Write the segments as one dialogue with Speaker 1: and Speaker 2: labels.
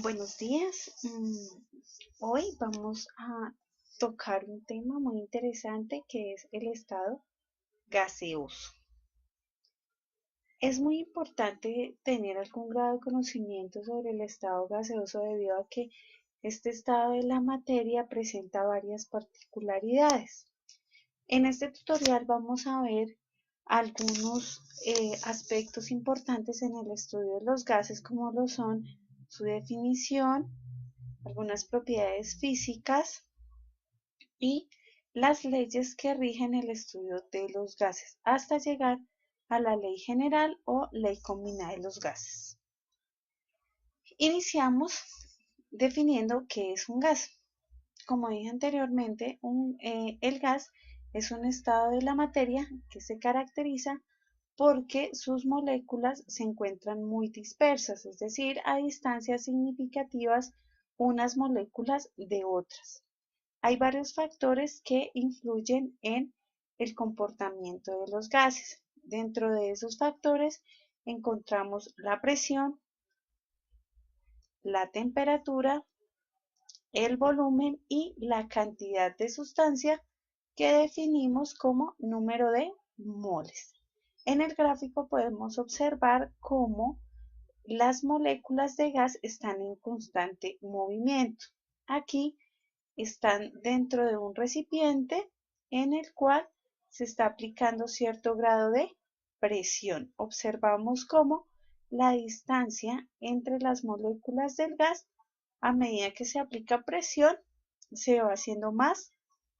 Speaker 1: Buenos días. Hoy vamos a tocar un tema muy interesante que es el estado gaseoso. Es muy importante tener algún grado de conocimiento sobre el estado gaseoso debido a que este estado de la materia presenta varias particularidades. En este tutorial vamos a ver algunos aspectos importantes en el estudio de los gases como lo son su definición, algunas propiedades físicas y las leyes que rigen el estudio de los gases hasta llegar a la ley general o ley combinada de los gases. Iniciamos definiendo qué es un gas. Como dije anteriormente, el gas es un estado de la materia que se caracteriza porque sus moléculas se encuentran muy dispersas, es decir, a distancias significativas unas moléculas de otras. Hay varios factores que influyen en el comportamiento de los gases. Dentro de esos factores encontramos la presión, la temperatura, el volumen y la cantidad de sustancia que definimos como número de moles. En el gráfico podemos observar cómo las moléculas de gas están en constante movimiento. Aquí están dentro de un recipiente en el cual se está aplicando cierto grado de presión. Observamos cómo la distancia entre las moléculas del gas a medida que se aplica presión se va haciendo más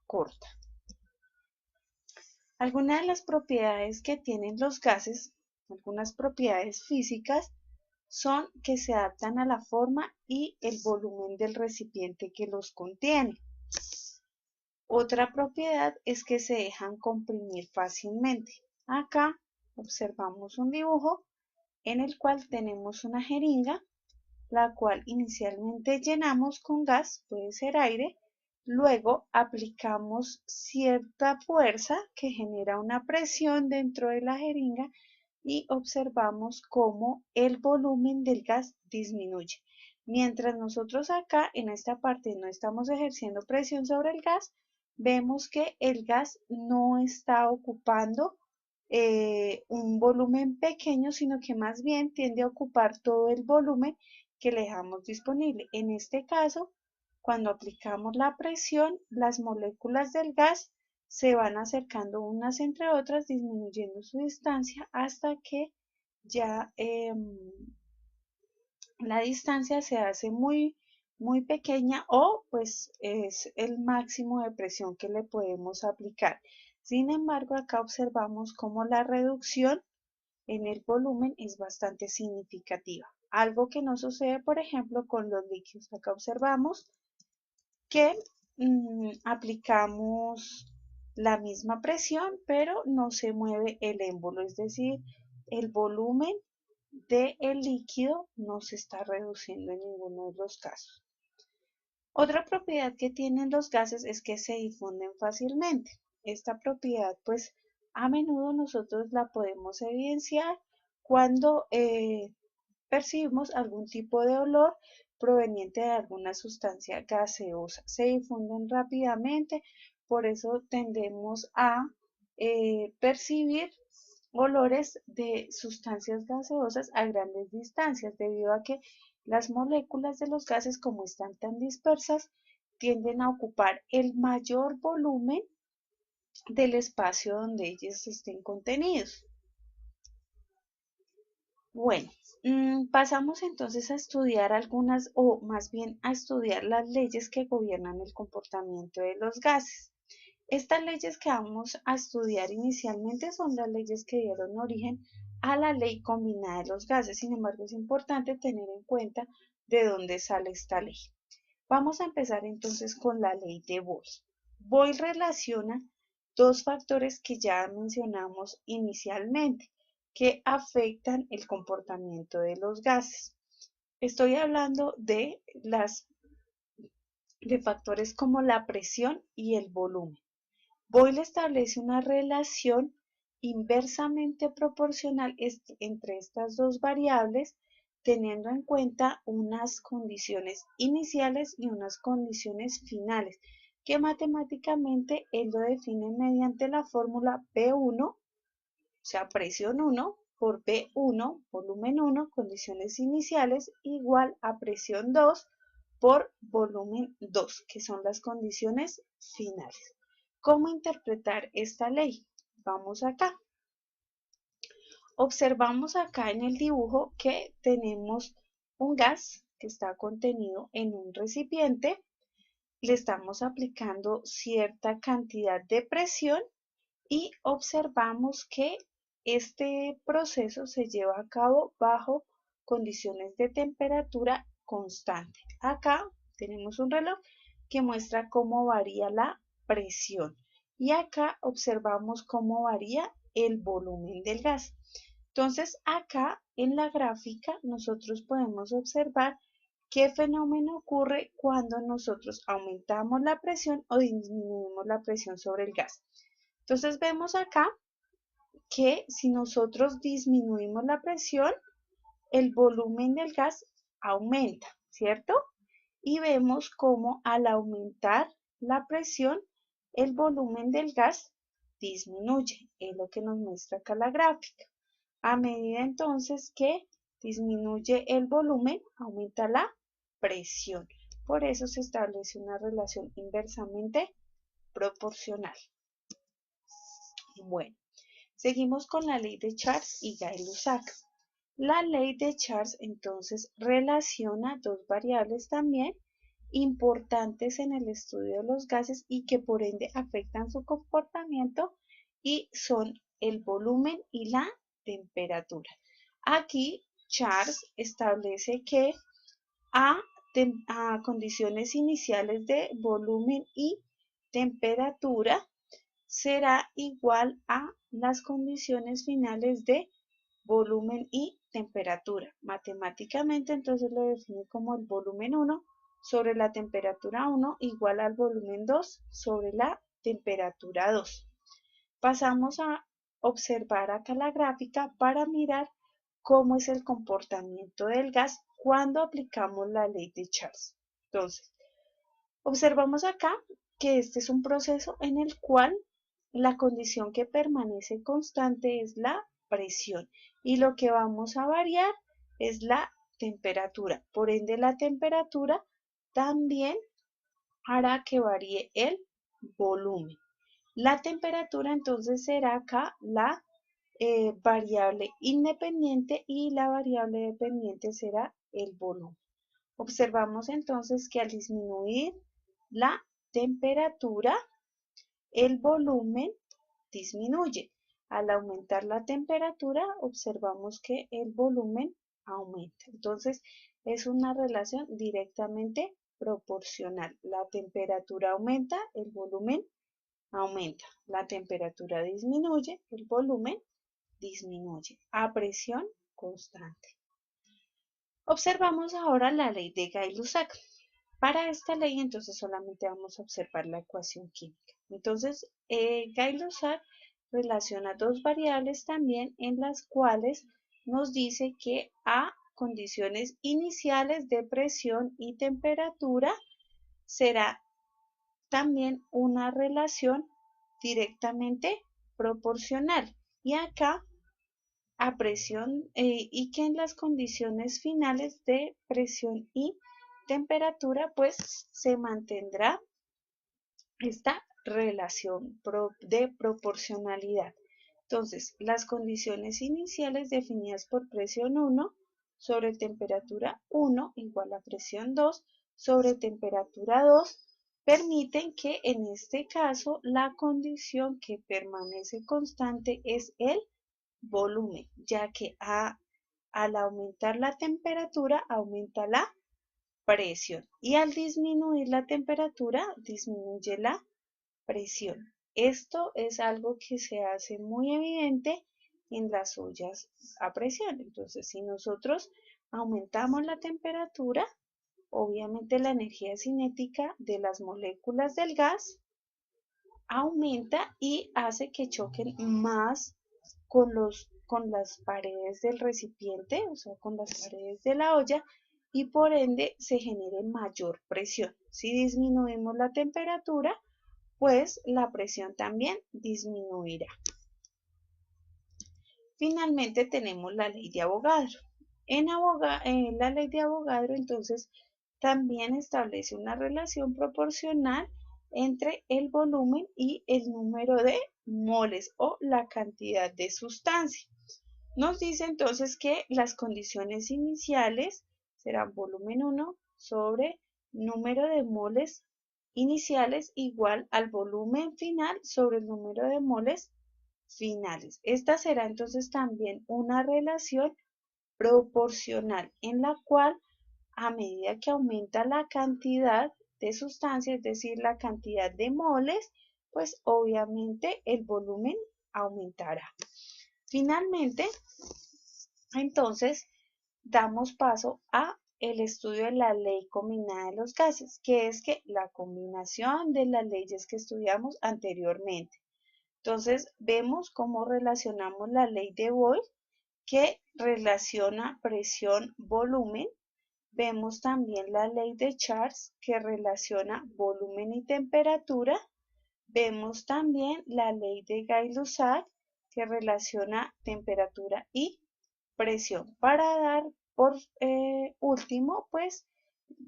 Speaker 1: corta. Algunas de las propiedades que tienen los gases, algunas propiedades físicas, son que se adaptan a la forma y el volumen del recipiente que los contiene. Otra propiedad es que se dejan comprimir fácilmente. Acá observamos un dibujo en el cual tenemos una jeringa, la cual inicialmente llenamos con gas, puede ser aire, luego aplicamos cierta fuerza que genera una presión dentro de la jeringa y observamos cómo el volumen del gas disminuye. Mientras nosotros acá en esta parte no estamos ejerciendo presión sobre el gas, vemos que el gas no está ocupando un volumen pequeño, sino que más bien tiende a ocupar todo el volumen que le dejamos disponible. En este caso, cuando aplicamos la presión, las moléculas del gas se van acercando unas entre otras, disminuyendo su distancia hasta que ya la distancia se hace muy pequeña o pues es el máximo de presión que le podemos aplicar. Sin embargo, acá observamos cómo la reducción en el volumen es bastante significativa. Algo que no sucede, por ejemplo, con los líquidos. Acá observamos que aplicamos la misma presión, pero no se mueve el émbolo, es decir, el volumen del líquido no se está reduciendo en ninguno de los casos. Otra propiedad que tienen los gases es que se difunden fácilmente. Esta propiedad, pues, a menudo nosotros la podemos evidenciar cuando percibimos algún tipo de olor proveniente de alguna sustancia gaseosa. Se difunden rápidamente, por eso tendemos a percibir olores de sustancias gaseosas a grandes distancias, debido a que las moléculas de los gases, como están tan dispersas, tienden a ocupar el mayor volumen del espacio donde ellos estén contenidos. Bueno, pasamos entonces a estudiar algunas, o más bien a estudiar las leyes que gobiernan el comportamiento de los gases. Estas leyes que vamos a estudiar inicialmente son las leyes que dieron origen a la ley combinada de los gases. Sin embargo, es importante tener en cuenta de dónde sale esta ley. Vamos a empezar entonces con la ley de Boyle. Boyle relaciona dos factores que ya mencionamos inicialmente, que afectan el comportamiento de los gases. Estoy hablando de factores como la presión y el volumen. Boyle establece una relación inversamente proporcional entre estas dos variables, teniendo en cuenta unas condiciones iniciales y unas condiciones finales, que matemáticamente él lo define mediante la fórmula P1, o sea, presión 1 por P1, volumen 1, condiciones iniciales, igual a presión 2 por volumen 2, que son las condiciones finales. ¿Cómo interpretar esta ley? Vamos acá. Observamos acá en el dibujo que tenemos un gas que está contenido en un recipiente. Le estamos aplicando cierta cantidad de presión y observamos que este proceso se lleva a cabo bajo condiciones de temperatura constante. Acá tenemos un reloj que muestra cómo varía la presión y acá observamos cómo varía el volumen del gas. Entonces acá en la gráfica nosotros podemos observar qué fenómeno ocurre cuando nosotros aumentamos la presión o disminuimos la presión sobre el gas. Entonces vemos acá que si nosotros disminuimos la presión, el volumen del gas aumenta, ¿cierto? Y vemos cómo al aumentar la presión, el volumen del gas disminuye, es lo que nos muestra acá la gráfica. A medida entonces que disminuye el volumen, aumenta la presión. Por eso se establece una relación inversamente proporcional. Bueno, seguimos con la ley de Charles y Gay-Lussac. La ley de Charles entonces relaciona dos variables también importantes en el estudio de los gases y que por ende afectan su comportamiento y son el volumen y la temperatura. Aquí Charles establece que a condiciones iniciales de volumen y temperatura será igual a las condiciones finales de volumen y temperatura. Matemáticamente entonces lo define como el volumen 1 sobre la temperatura 1 igual al volumen 2 sobre la temperatura 2. Pasamos a observar acá la gráfica para mirar cómo es el comportamiento del gas cuando aplicamos la ley de Charles. Entonces, observamos acá que este es un proceso en el cual la condición que permanece constante es la presión y lo que vamos a variar es la temperatura. Por ende, la temperatura también hará que varíe el volumen. La temperatura entonces será acá la variable independiente y la variable dependiente será el volumen. Observamos entonces que al disminuir la temperatura, el volumen disminuye. Al aumentar la temperatura, observamos que el volumen aumenta. Entonces, es una relación directamente proporcional. La temperatura aumenta, el volumen aumenta. La temperatura disminuye, el volumen disminuye a presión constante. Observamos ahora la ley de Gay-Lussac. Para esta ley entonces solamente vamos a observar la ecuación química. Entonces Gay-Lussac relaciona dos variables también en las cuales nos dice que a condiciones iniciales de presión y temperatura será también una relación directamente proporcional. Y acá a presión y que en las condiciones finales de presión y temperatura pues se mantendrá esta relación de proporcionalidad. Entonces, las condiciones iniciales definidas por presión 1 sobre temperatura 1 igual a presión 2 sobre temperatura 2 permiten que en este caso la condición que permanece constante es el volumen, ya que al aumentar la temperatura aumenta la presión y al disminuir la temperatura disminuye la presión. Esto es algo que se hace muy evidente en las ollas a presión. Entonces, si nosotros aumentamos la temperatura, obviamente la energía cinética de las moléculas del gas aumenta y hace que choquen más con los con las paredes del recipiente, o sea, con las paredes de la olla, y por ende se genere mayor presión. Si disminuimos la temperatura, pues la presión también disminuirá. Finalmente tenemos la ley de Avogadro. En la ley de Avogadro, entonces, también establece una relación proporcional entre el volumen y el número de moles o la cantidad de sustancia. Nos dice entonces que las condiciones iniciales serán volumen 1 sobre número de moles iniciales igual al volumen final sobre el número de moles finales. Esta será entonces también una relación proporcional en la cual a medida que aumenta la cantidad de sustancia, es decir, la cantidad de moles, pues obviamente el volumen aumentará. Finalmente, entonces, damos paso a el estudio de la ley combinada de los gases, que es que la combinación de las leyes que estudiamos anteriormente. Entonces, vemos cómo relacionamos la ley de Boyle, que relaciona presión-volumen. Vemos también la ley de Charles, que relaciona volumen y temperatura. Vemos también la ley de Gay-Lussac, que relaciona temperatura y presión. Para dar por último, pues,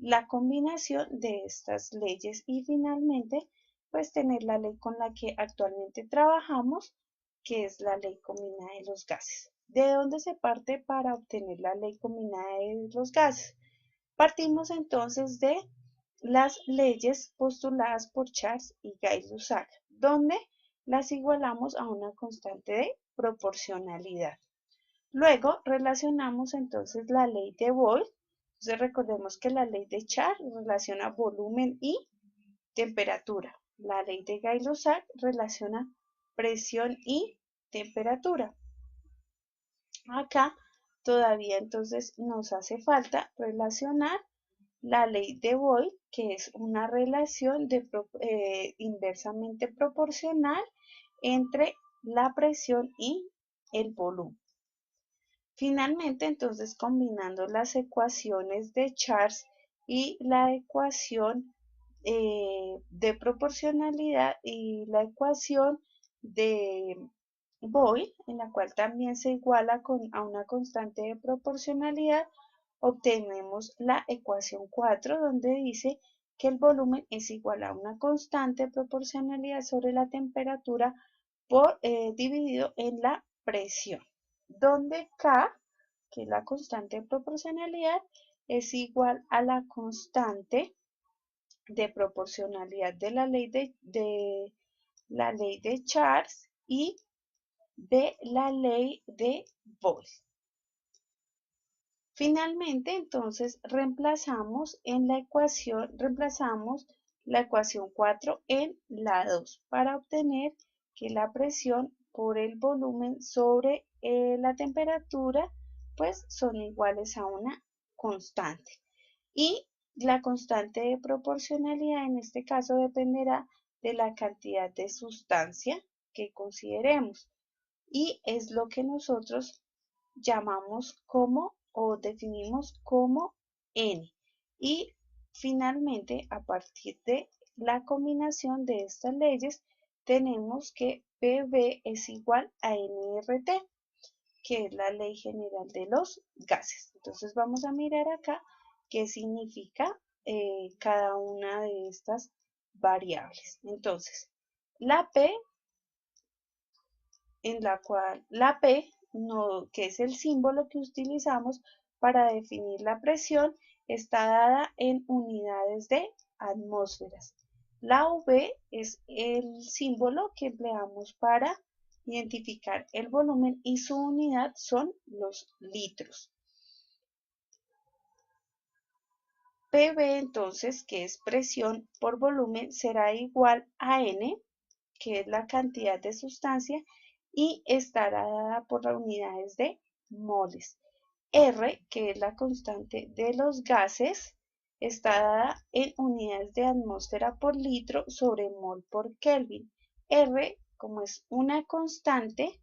Speaker 1: la combinación de estas leyes y finalmente, pues, tener la ley con la que actualmente trabajamos, que es la ley combinada de los gases. ¿De dónde se parte para obtener la ley combinada de los gases? Partimos entonces de las leyes postuladas por Charles y Gay-Lussac, donde las igualamos a una constante de proporcionalidad. Luego relacionamos entonces la ley de Boyle. Entonces recordemos que la ley de Charles relaciona volumen y temperatura. La ley de Gay-Lussac relaciona presión y temperatura. Acá todavía entonces nos hace falta relacionar la ley de Boyle, que es una relación inversamente proporcional entre la presión y el volumen. Finalmente, entonces, combinando las ecuaciones de Charles y la ecuación de proporcionalidad y la ecuación de Boyle, en la cual también se iguala a una constante de proporcionalidad, obtenemos la ecuación 4, donde dice que el volumen es igual a una constante de proporcionalidad sobre la temperatura dividido en la presión, donde K, que es la constante de proporcionalidad, es igual a la constante de proporcionalidad de la ley de Charles y de la ley de Boyle. Finalmente, entonces, reemplazamos la ecuación 4 en la 2 para obtener que la presión por el volumen sobre la temperatura, pues son iguales a una constante. Y la constante de proporcionalidad en este caso dependerá de la cantidad de sustancia que consideremos. Y es lo que nosotros llamamos como o definimos como N. Y finalmente, a partir de la combinación de estas leyes, tenemos que PV es igual a nRT, que es la ley general de los gases. Entonces vamos a mirar acá qué significa cada una de estas variables. Entonces, la P, en la cual la P, que es el símbolo que utilizamos para definir la presión, está dada en unidades de atmósferas. La V es el símbolo que empleamos para identificar el volumen y su unidad son los litros. PV entonces, que es presión por volumen, será igual a N, que es la cantidad de sustancia, y estará dada por las unidades de moles. R, que es la constante de los gases, está dada en unidades de atmósfera por litro sobre mol por Kelvin. R, como es una constante,